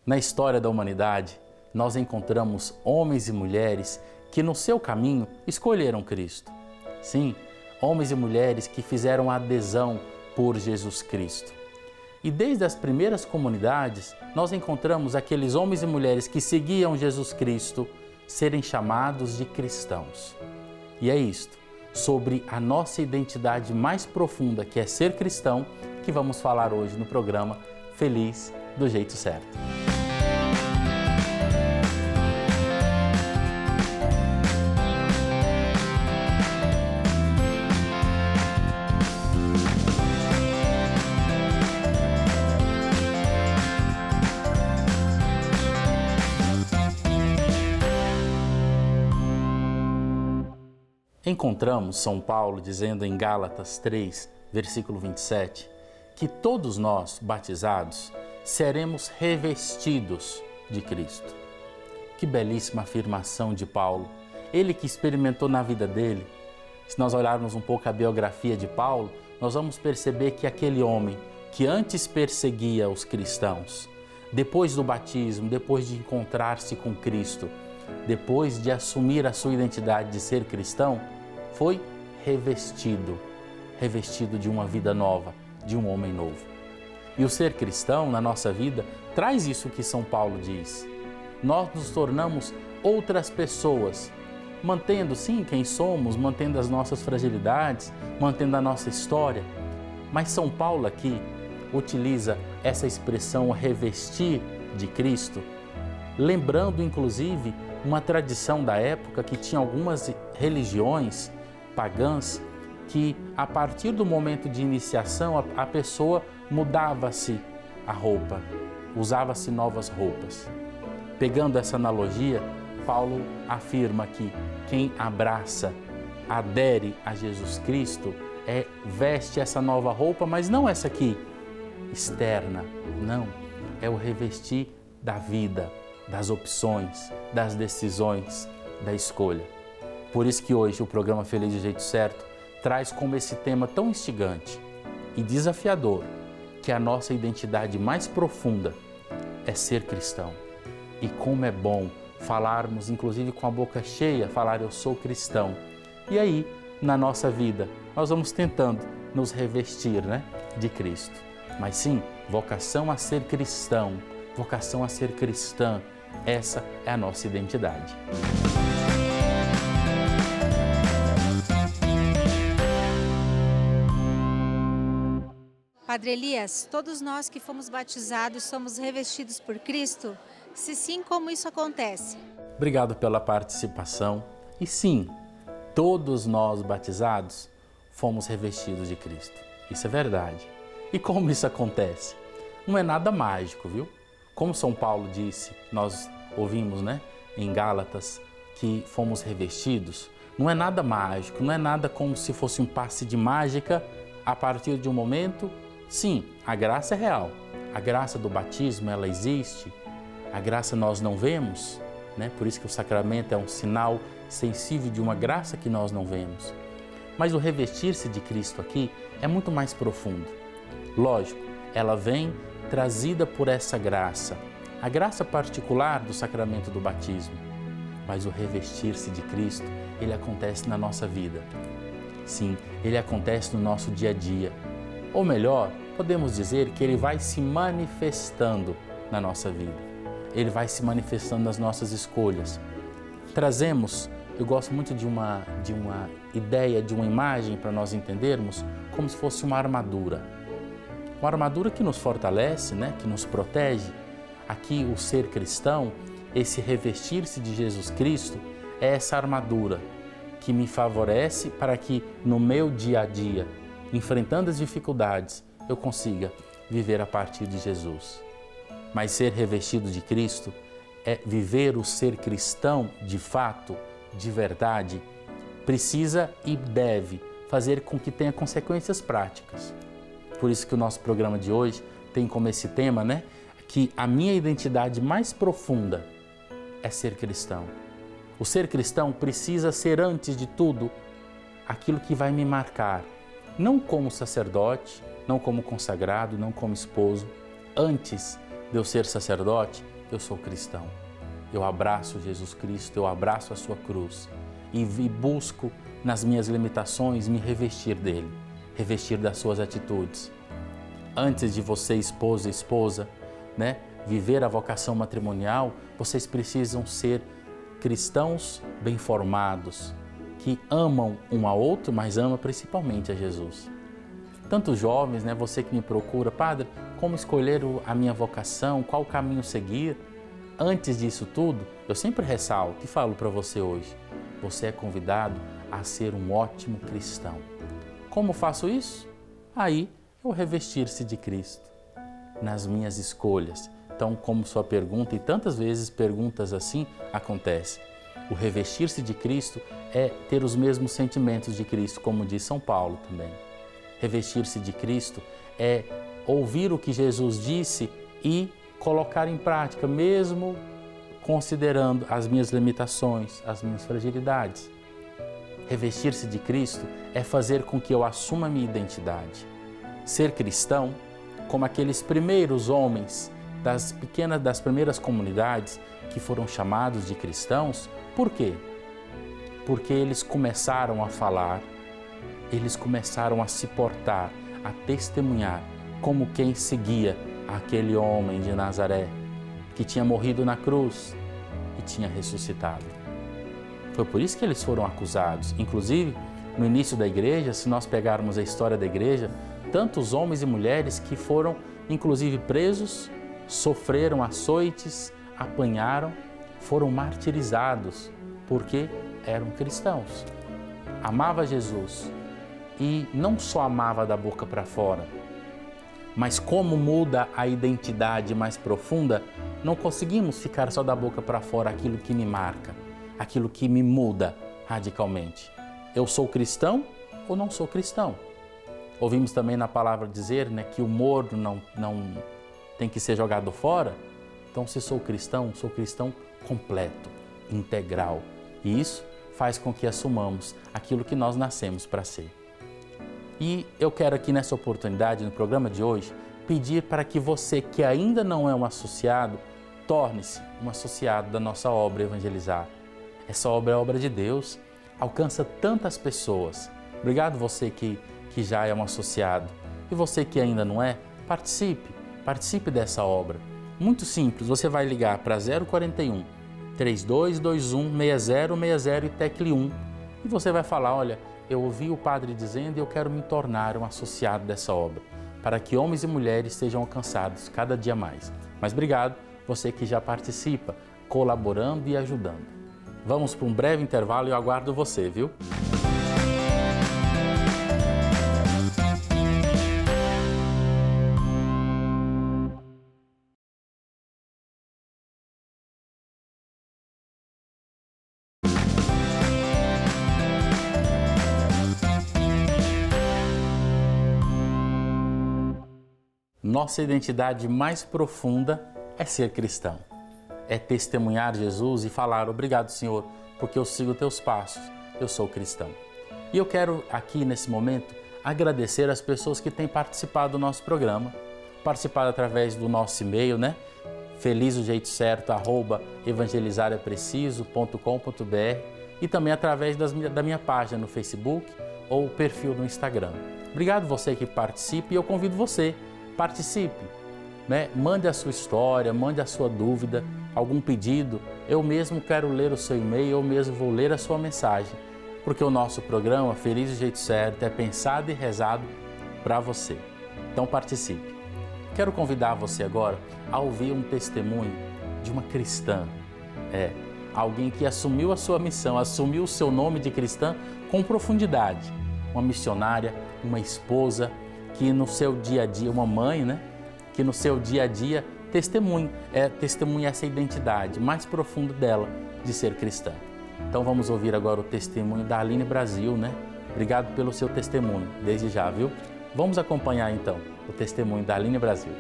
Na história da humanidade, nós encontramos homens e mulheres que no seu caminho escolheram Cristo. Sim, homens e mulheres que fizeram adesão por Jesus Cristo. E desde as primeiras comunidades, nós encontramos aqueles homens e mulheres que seguiam Jesus Cristo serem chamados de cristãos. E é isto, sobre a nossa identidade mais profunda, que é ser cristão, que vamos falar hoje no programa Feliz do Jeito Certo. Encontramos São Paulo dizendo em Gálatas 3, versículo 27, que todos nós, batizados, seremos revestidos de Cristo. Que belíssima afirmação de Paulo. Ele que experimentou na vida dele. Se nós olharmos um pouco a biografia de Paulo, nós vamos perceber que aquele homem que antes perseguia os cristãos, depois do batismo, depois de encontrar-se com Cristo, depois de assumir a sua identidade de ser cristão, foi revestido de uma vida nova, de um homem novo. E o ser cristão na nossa vida traz isso que São Paulo diz. Nós nos tornamos outras pessoas, mantendo sim quem somos, mantendo as nossas fragilidades, mantendo a nossa história. Mas São Paulo aqui utiliza essa expressão revestir de Cristo, lembrando inclusive uma tradição da época que tinha algumas religiões pagãs que a partir do momento de iniciação a pessoa mudava-se a roupa, usava-se novas roupas. Pegando essa analogia, Paulo afirma que quem abraça, adere a Jesus Cristo, veste essa nova roupa, mas não essa aqui, externa, não, é o revestir da vida, das opções, das decisões, da escolha. Por isso que hoje o programa Feliz do Jeito Certo traz como esse tema tão instigante e desafiador que a nossa identidade mais profunda é ser cristão. E como é bom falarmos, inclusive com a boca cheia, falar eu sou cristão. E aí, na nossa vida, nós vamos tentando nos revestir, de Cristo. Mas sim, vocação a ser cristão, vocação a ser cristã, essa é a nossa identidade. Padre Elias, todos nós que fomos batizados somos revestidos por Cristo? Se sim, como isso acontece? Obrigado pela participação. E sim, todos nós batizados fomos revestidos de Cristo. Isso é verdade. E como isso acontece? Não é nada mágico, viu? Como São Paulo disse, nós ouvimos, em Gálatas, que fomos revestidos. Não é nada mágico, não é nada como se fosse um passe de mágica a partir de um momento. Sim, a graça é real. A graça do batismo, ela existe. A graça nós não vemos, Por isso que o sacramento é um sinal sensível de uma graça que nós não vemos. Mas o revestir-se de Cristo aqui é muito mais profundo. Lógico, ela vem trazida por essa graça, a graça particular do sacramento do batismo. Mas o revestir-se de Cristo, ele acontece na nossa vida. Sim, ele acontece no nosso dia a dia. Ou melhor, podemos dizer que ele vai se manifestando na nossa vida. Ele vai se manifestando nas nossas escolhas. Trazemos, eu gosto muito de uma ideia, de uma imagem para nós entendermos, como se fosse uma armadura. Uma armadura que nos fortalece, que nos protege. Aqui o ser cristão, esse revestir-se de Jesus Cristo, é essa armadura que me favorece para que no meu dia a dia, enfrentando as dificuldades, eu consiga viver a partir de Jesus. Mas ser revestido de Cristo é viver o ser cristão de fato, de verdade, precisa e deve fazer com que tenha consequências práticas. Por isso que o nosso programa de hoje tem como esse tema, que a minha identidade mais profunda é ser cristão. O ser cristão precisa ser, antes de tudo, aquilo que vai me marcar, não como sacerdote, não como consagrado, não como esposo. Antes de eu ser sacerdote, eu sou cristão. Eu abraço Jesus Cristo, eu abraço a sua cruz e busco nas minhas limitações me revestir dele, revestir das suas atitudes. Antes de você, esposa e esposa, né, viver a vocação matrimonial, vocês precisam ser cristãos bem formados, que amam um ao outro, mas amam principalmente a Jesus. Tantos jovens, né, você que me procura, padre, como escolher a minha vocação, qual caminho seguir? Antes disso tudo, eu sempre ressalto e falo para você hoje, você é convidado a ser um ótimo cristão. Como faço isso? Aí, eu revestir-se de Cristo nas minhas escolhas. Então, como sua pergunta, e tantas vezes perguntas assim acontecem, o revestir-se de Cristo é ter os mesmos sentimentos de Cristo, como diz São Paulo também. Revestir-se de Cristo é ouvir o que Jesus disse e colocar em prática, mesmo considerando as minhas limitações, as minhas fragilidades. Revestir-se de Cristo é fazer com que eu assuma a minha identidade. Ser cristão, como aqueles primeiros homens das primeiras comunidades que foram chamados de cristãos, por quê? Porque eles começaram a falar, eles começaram a se portar, a testemunhar como quem seguia aquele homem de Nazaré, que tinha morrido na cruz e tinha ressuscitado. Foi por isso que eles foram acusados. Inclusive, no início da igreja, se nós pegarmos a história da igreja, tantos homens e mulheres que foram, inclusive, presos, sofreram açoites, apanharam, foram martirizados, porque eram cristãos. Amava Jesus e não só amava da boca para fora, mas como muda a identidade mais profunda, não conseguimos ficar só da boca para fora aquilo que me marca, aquilo que me muda radicalmente. Eu sou cristão ou não sou cristão? Ouvimos também na palavra dizer, né, que o morno não tem que ser jogado fora. Então, se sou cristão completo, integral. E isso faz com que assumamos aquilo que nós nascemos para ser. E eu quero aqui nessa oportunidade, no programa de hoje, pedir para que você que ainda não é um associado, torne-se um associado da nossa obra Evangelizar. Essa obra é obra de Deus, alcança tantas pessoas. Obrigado você que já é um associado. E você que ainda não é, participe dessa obra. Muito simples, você vai ligar para 041 3221 6060 e tecle 1 e você vai falar, olha, eu ouvi o padre dizendo e eu quero me tornar um associado dessa obra, para que homens e mulheres sejam alcançados cada dia mais. Mas obrigado, você que já participa, colaborando e ajudando. Vamos para um breve intervalo e eu aguardo você, viu? Nossa identidade mais profunda é ser cristão. É testemunhar Jesus e falar, obrigado, Senhor, porque eu sigo teus passos, eu sou cristão. E eu quero aqui nesse momento agradecer as pessoas que têm participado do nosso programa, participado através do nosso e-mail, né? felizdojeitocerto@evangelizarepreciso.com.br e também através da minha página no Facebook ou perfil no Instagram. Obrigado você que participe e eu convido você, participe, né? Mande a sua história, mande a sua dúvida, algum pedido. Eu mesmo quero ler o seu e-mail, eu mesmo vou ler a sua mensagem, porque o nosso programa Feliz do Jeito Certo é pensado e rezado para você. Então participe. Quero convidar você agora a ouvir um testemunho de uma cristã. Alguém que assumiu a sua missão, assumiu o seu nome de cristã com profundidade. Uma missionária, uma esposa, que no seu dia a dia, uma mãe, né? Que no seu dia a dia testemunha essa identidade mais profunda dela de ser cristã. Então vamos ouvir agora o testemunho da Aline Brasil, né? Obrigado pelo seu testemunho, desde já, viu? Vamos acompanhar então o testemunho da Aline Brasil.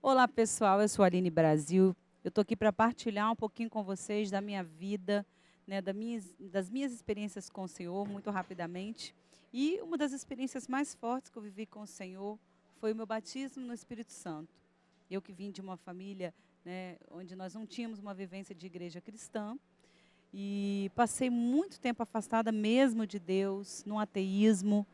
Olá pessoal, eu sou a Aline Brasil. Eu estou aqui para partilhar um pouquinho com vocês da minha vida, né, das minhas experiências com o Senhor, muito rapidamente. E uma das experiências mais fortes que eu vivi com o Senhor foi o meu batismo no Espírito Santo. Eu que vim de uma família, né, onde nós não tínhamos uma vivência de igreja cristã, e passei muito tempo afastada mesmo de Deus, no ateísmo,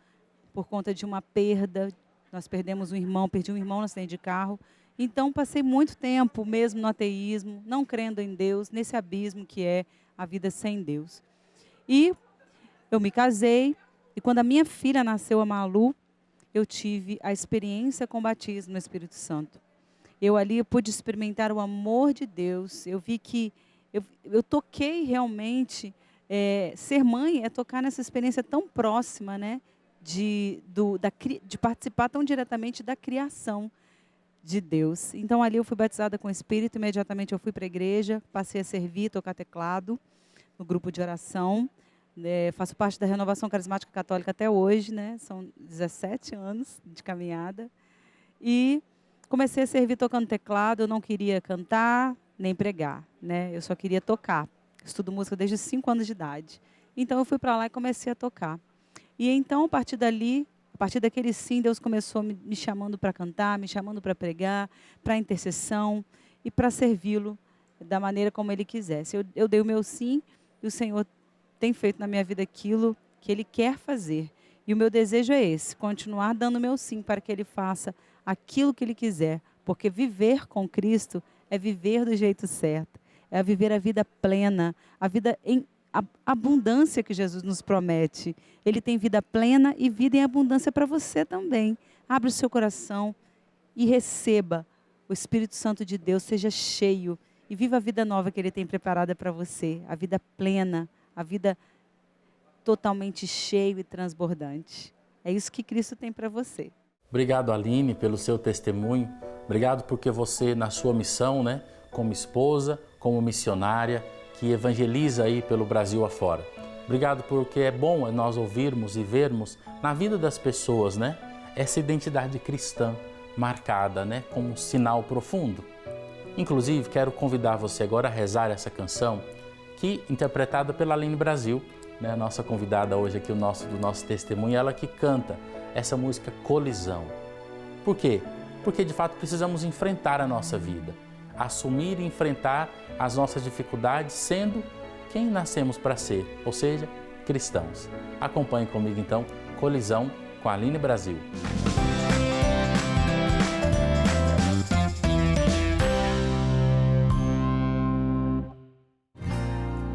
por conta de uma perda. Nós perdemos um irmão, perdi um irmão no acidente de carro. Então, passei muito tempo mesmo no ateísmo, não crendo em Deus, nesse abismo que é a vida sem Deus. E eu me casei, e quando a minha filha nasceu, a Malu, eu tive a experiência com o batismo no Espírito Santo. Eu ali pude experimentar o amor de Deus, eu vi que eu toquei realmente, ser mãe é tocar nessa experiência tão próxima, né, de participar tão diretamente da criação de Deus. Então ali eu fui batizada com o Espírito, imediatamente eu fui para a igreja, passei a servir, tocar teclado no grupo de oração, faço parte da Renovação Carismática Católica até hoje, né, são 17 anos de caminhada, e comecei a servir tocando teclado. Eu não queria cantar nem pregar, né, eu só queria tocar. Estudo música desde 5 anos de idade. Então eu fui para lá e comecei a tocar. E então, a partir dali, a partir daquele sim, Deus começou me chamando para cantar, me chamando para pregar, para intercessão e para servi-lo da maneira como Ele quisesse. Eu dei o meu sim e o Senhor tem feito na minha vida aquilo que Ele quer fazer. E o meu desejo é esse, continuar dando o meu sim para que Ele faça aquilo que Ele quiser. Porque viver com Cristo é viver do jeito certo, é viver a vida plena, a vida em abundância que Jesus nos promete. Ele tem vida plena e vida em abundância para você também. Abre o seu coração e receba o Espírito Santo de Deus, seja cheio e viva a vida nova que Ele tem preparada para você. A vida plena, a vida totalmente cheia e transbordante. É isso que Cristo tem para você. Obrigado, Aline, pelo seu testemunho. Obrigado porque você, na sua missão, né, como esposa, como missionária, que evangeliza aí pelo Brasil afora. Obrigado porque é bom nós ouvirmos e vermos na vida das pessoas, né, essa identidade cristã marcada, né, como um sinal profundo. Inclusive, quero convidar você agora a rezar essa canção, que interpretada pela Aline Brasil, né, a nossa convidada hoje aqui do nosso testemunho, ela que canta essa música Colisão. Por quê? Porque de fato precisamos enfrentar a nossa vida, assumir e enfrentar as nossas dificuldades sendo quem nascemos para ser, ou seja, cristãos. Acompanhe comigo então Colisão com a Aline Brasil.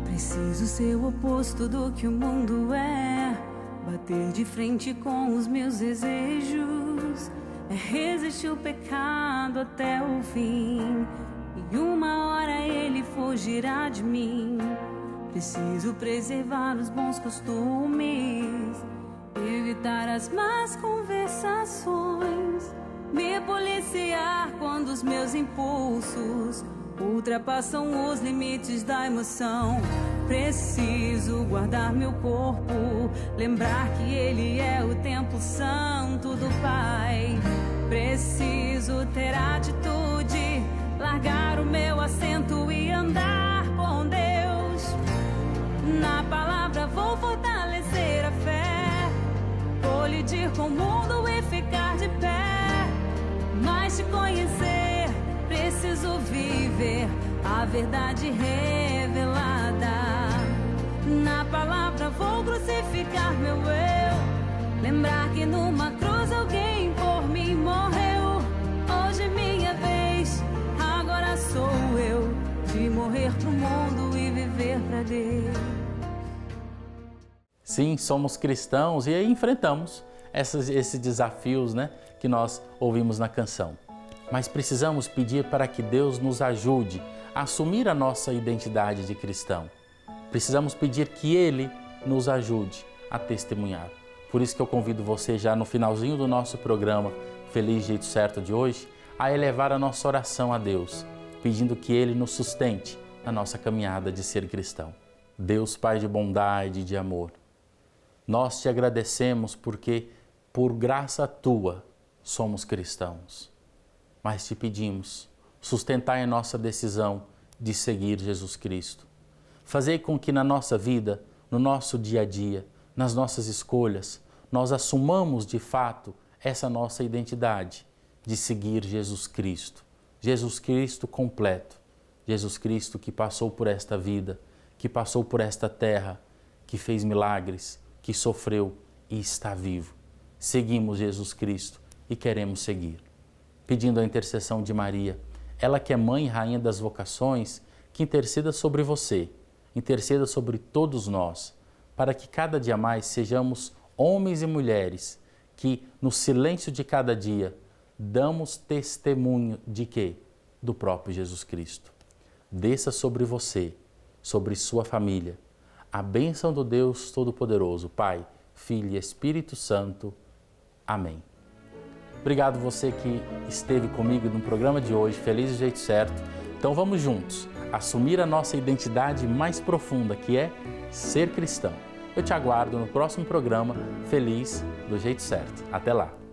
Preciso ser o oposto do que o mundo é, bater de frente com os meus desejos, é resistir o pecado até o fim, e uma hora ele fugirá de mim. Preciso preservar os bons costumes, evitar as más conversações, me policiar quando os meus impulsos ultrapassam os limites da emoção. Preciso guardar meu corpo, lembrar que ele é o templo santo do Pai. Preciso ter atitude, largar o meu assento e andar com Deus. Na palavra vou fortalecer a fé, colidir com o mundo e ficar de pé. Mas te conhecer, preciso viver a verdade revelada. Na palavra vou crucificar meu eu, lembrar que numa cruz alguém por mim morreu. Hoje é minha vez, agora sou eu, de morrer pro mundo e viver pra Deus. Sim, somos cristãos e aí enfrentamos esses desafios, né, que nós ouvimos na canção. Mas precisamos pedir para que Deus nos ajude a assumir a nossa identidade de cristão. Precisamos pedir que Ele nos ajude a testemunhar. Por isso que eu convido você já no finalzinho do nosso programa Feliz Jeito Certo de hoje a elevar a nossa oração a Deus, pedindo que Ele nos sustente na nossa caminhada de ser cristão. Deus Pai de bondade e de amor, nós te agradecemos porque, por graça Tua, somos cristãos. Mas te pedimos, sustentai a nossa decisão de seguir Jesus Cristo. Fazei com que na nossa vida, no nosso dia a dia, nas nossas escolhas, nós assumamos de fato essa nossa identidade de seguir Jesus Cristo. Jesus Cristo completo. Jesus Cristo que passou por esta vida, que passou por esta terra, que fez milagres, que sofreu e está vivo. Seguimos Jesus Cristo e queremos seguir. Pedindo a intercessão de Maria, ela que é mãe e rainha das vocações, que interceda sobre você, interceda sobre todos nós, para que cada dia mais sejamos homens e mulheres que, no silêncio de cada dia, damos testemunho de quê? Do próprio Jesus Cristo. Desça sobre você, sobre sua família, a bênção do Deus Todo-Poderoso, Pai, Filho e Espírito Santo. Amém. Obrigado você que esteve comigo no programa de hoje, Feliz do Jeito Certo. Então vamos juntos assumir a nossa identidade mais profunda, que é ser cristão. Eu te aguardo no próximo programa, Feliz do Jeito Certo. Até lá!